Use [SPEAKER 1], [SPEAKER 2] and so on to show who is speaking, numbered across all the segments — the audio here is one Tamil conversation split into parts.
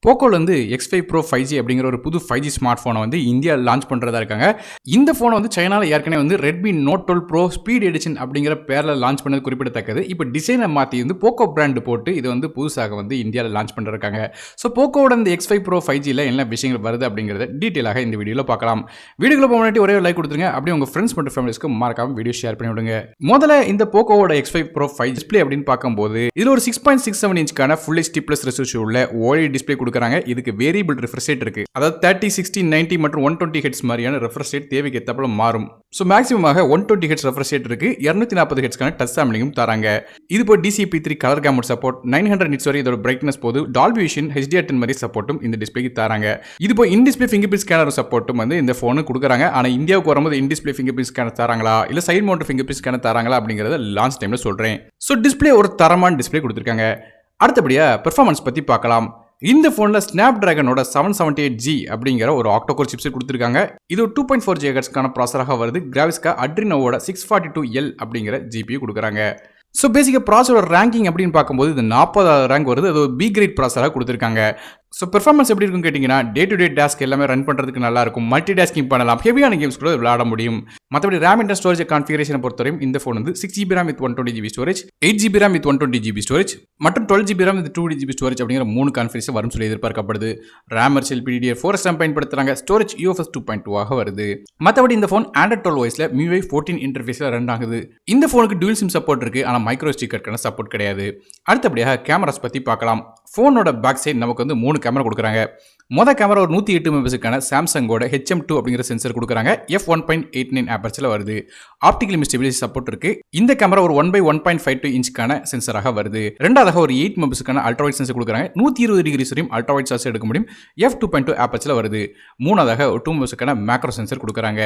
[SPEAKER 1] Poco வந்து X5 Pro 5G அப்படிங்கிற ஒரு புது 5G ஸ்மார்ட் ஃபோனை வந்து இந்தியா லான்ச் பண்ணுறதா இருக்காங்க. இந்த ஃபோனை வந்து சைனாவில் ஏற்கனவே வந்து Redmi Note 12 Pro Speed Edition அப்படிங்கிற பேரில் லான்ச் பண்ணது குறிப்பிடத்தக்கது. இப்போ டிசைனை மாற்றி வந்து Poco பிராண்டு போட்டு இது வந்து புதுசாக வந்து இந்தியாவில் லான்ச் பண்ணிருக்காங்க. ஸோ போக்கோட இந்த X5 Pro 5Gயில் என்ன விஷயங்கள் வருது அப்படிங்கிறத டீட்டெயிலாக இந்த வீடியோவில் பார்க்கலாம். வீடியோக்குள்ள முன்னாடி ஒரே லைக் கொடுத்துருங்க. அப்படியே உங்கள் ஃப்ரெண்ட்ஸ் மற்றும் ஃபேமிலிஸ்க்கு மறக்காம வீடியோ ஷேர் பண்ணி விடுங்க. முதல்ல இந்த போக்கோவோட X5 Pro 5 டிஸ்பிளே அப்படின்னு பார்க்கும்போது இதில் ஒரு 6.67 இன்ச்க்கான ஃபுல் HD ப்ளஸ் ரெசல்யூஷன் உள்ள OLED டிஸ்பிளே கொடுக்குறாங்க. இதுக்கு வேரியபிள் ரெஃப்ரெஷ் ரேட் இருக்கு. அதாவது 30, 60, 90 மற்றும் 120Hz மாதிரியான ரெஃப்ரெஷ் ரேட் தேவைக்கு ஏற்றப்பல மாறும். ஸோ மேக்ஸிமமாக 120Hz ரெஃப்ரெஷ் ரேட் இருக்கு. 240Hzக்கான டச் சாம்பிளிங்கும் தராங்க. இது போய் DCP3 கலர் கேமட் சப்போர்ட், 900 nits வரை இதோட பிரைட்னஸ் போது டால்பி விஷன் HDR10 மாதிரி சப்போர்ட்டும் இந்த டிஸ்பிளேக்கு தராங்க. இது போய் in display finger print scanner சப்போர்ட்டும் வந்து இந்த ஃபோனு கொடுக்குறாங்க. ஆனால் இந்தியாவுக்கு வரும்போது in display finger print scanner தராங்களா இல்லை side mount finger print scanner தராங்களா அப்படிங்கிறத லான்ச் டைம்ல சொல்றேன். ஸோ டிஸ்பிளே ஒரு தரமான டிஸ்பிளே கொடுத்துருக்காங்க. அடுத்தபடியா பெர்ஃபார்மன்ஸ் பத்தி பார்க்கலாம். இந்த ஃபோனில் Snapdragonோட 778G அப்படிங்கிற ஒரு ஆக்டோகோர் சிப்செட் கொடுத்துருக்காங்க. இது 2.4 GHz ப்ராசராக வருது. கிராஃபிக்ஸ்க்கு Adrenoவோட 642L அப்படிங்கிற GPU கொடுக்குறாங்க. ஸோ பேசிக்காக ப்ராசரோட ரேங்கிங் அப்படின்னு பார்க்கும்போது இது 40வது ரேங்க் வருது. அது ஒரு பி கிரேட் ப்ராசராக கொடுத்துருக்காங்க. ஸோ பெர்ஃபார்மன்ஸ் எப்படி இருக்குன்னு கேட்டிங்கன்னா டே டு டே டாஸ்க் எல்லாமே ரன் பண்ணுறதுக்கு நல்லா இருக்கும். மல்டி டாஸ்கிங் பண்ணலாம். ஹெவியான கேம்ஸ் கூட விளையாட முடியும். மற்றபடி ரேம் அண்ட் ஸ்டோரேஜ் கான்ஃபிகரேஷனை பொறுத்தவரையும் இந்த ஃபோன் வந்து 6GB RAM with 120GB storage, 8GB RAM with 120GB storage மற்றும் 12GB RAM with 2GB storage அப்படிங்கிற 3 கான்ஃபிகரேஷன் வரும் சொல்லி எதிர்பார்க்கப்படுது. RAM LPDDR4 RAM பயன்படுத்துறாங்க. ஸ்டோரேஜ் UFS 2.2 வருது. மற்றபடி இந்த ஃபோன் Android 12 OSல MIUI 14 இன்டர்ஃபேஸில் ரன் ஆகுது. இந்த ஃபோனுக்கு டூயல் சிம் சப்போர்ட் இருக்கு. ஆனால் மைக்ரோ ஸ்டிக்கருக்கான சப்போர்ட் கிடையாது. அடுத்தபடியாக கேமராஸ் பற்றி பார்க்கலாம். ஃபோனோட பேக் சைடு நமக்கு வந்து 3 கேமரா கொடுக்குறாங்க. மொதல் கேமரா ஒரு 108 மெகாபிக்சலுக்கான சாம்சங்கோட HM2 அப்படிங்கிற சென்சர் கொடுக்குறாங்க. f1.89 ஆப்பர்ச்சரில் வருது. ஆப்டிகல் இமேஜ் ஸ்டெபிலிட்டி சப்போர்ட் இருக்கு. இந்த கேமரா ஒரு 1/1.52 இன்ச்சுக்கான சென்சராக வருது. ரெண்டாவதாக ஒரு 8 மெகாபிக்சலுக்கான அல்ட்ராவைட் சென்சர் கொடுக்குறாங்க. 120 டிகிரி வரையும் அல்ட்ராவைட் சார்ஜ் எடுக்க முடியும். f2.2 ஆப்பர்ச்சரில் வருது. மூணாவதாக ஒரு 2 மெகாபிக்சலுக்கான மேக்ரோ சென்சர் கொடுக்குறாங்க.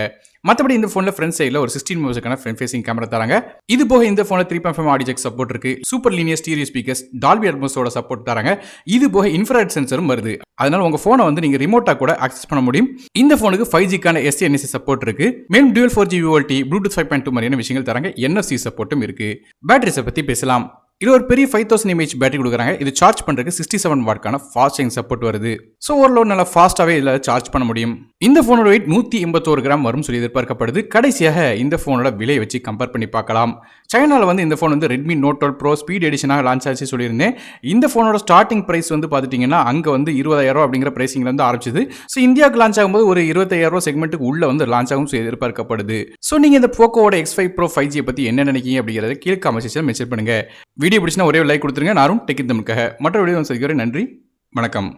[SPEAKER 1] மற்றபடி இந்த ஃபோனில் ஃப்ரண்ட் சைடில் ஒரு 16 மெகாபிக்சலுக்கான ஃப்ரண்ட் ஃபேசிங் கேமரா தராங்க. இது போக இந்த ஃபோனில் 3.5 ஆடியோ ஜாக் சப்போர்ட் இருக்கு. Super linear stereo speakers, Dolby அட்மாஸோட சப்போர்ட் தராங்க. இது போக இன்ஃப்ராரெட் சென்சரும் வருது. அதனால உங்க போனை வந்து நீங்க ரிமோட்டா கூட ஆக்சஸ் பண்ண முடியும். இந்த போனுக்கு 5Gக்கான SNC சப்போர்ட் இருக்கு. மேலும் Dual 4G VoLT, Bluetooth 5.2 மாதிரியான விஷயங்கள் தராங்க. NFC சப்போர்ட்டும் இருக்கு. பேட்டரிஸை பத்தி பேசலாம். இது ஒரு பெரிய 5000 mAh பேட்டரி கொடுக்குறாங்க. இது சார்ஜ் பண்றதுக்கு 67 வாட்க்கான ஃபாஸ்ட் சார்ஜிங் சப்போர்ட் வருது. ஸோ ஓரளவு நல்லா ஃபாஸ்ட்டாகவே இதில் சார்ஜ் பண்ண முடியும். இந்த ஃபோனோட வெயிட் 181 கிராம் வரும் சொல்லி எதிர்பார்க்கப்படுது. கடைசியாக இந்த ஃபோனோட விலையை வச்சு கம்பேர் பண்ணி பார்க்கலாம். சைனாவில் வந்து இந்த ஃபோன் வந்து Redmi Note 12 Pro Speed Editionாக launch ஆச்சு சொல்லியிருந்தேன். இந்த ஃபோனோட ஸ்டார்டிங் ப்ரைஸ் வந்து பார்த்துட்டிங்கன்னா அங்கே வந்து 20,000 அப்படிங்கிற ப்ரைஸிங்கில் வந்து ஆரம்பிச்சது. ஸோ இந்தியாவுக்கு லான்ச் ஆகும்போது ஒரு 25,000 செக்மெண்ட்டுக்கு உள்ள வந்து லான்ச் ஆகும் எதிர்பார்க்கப்படுது. ஸோ நீங்கள் இந்த போக்கோவோட X5 Pro 5G பற்றி என்ன நினைக்கிங்க அப்படிங்கிறத கீழே கமெண்ட் செக்ஷனில் மென்ஷன் பண்ணுங்க. வீடியோ பிடிச்சினா ஒரே லைக் கொடுத்துருங்க. நானும் டெக் தமிழுக்காக மற்ற வீடியோ சந்திக்கிறேன். நன்றி, வணக்கம்.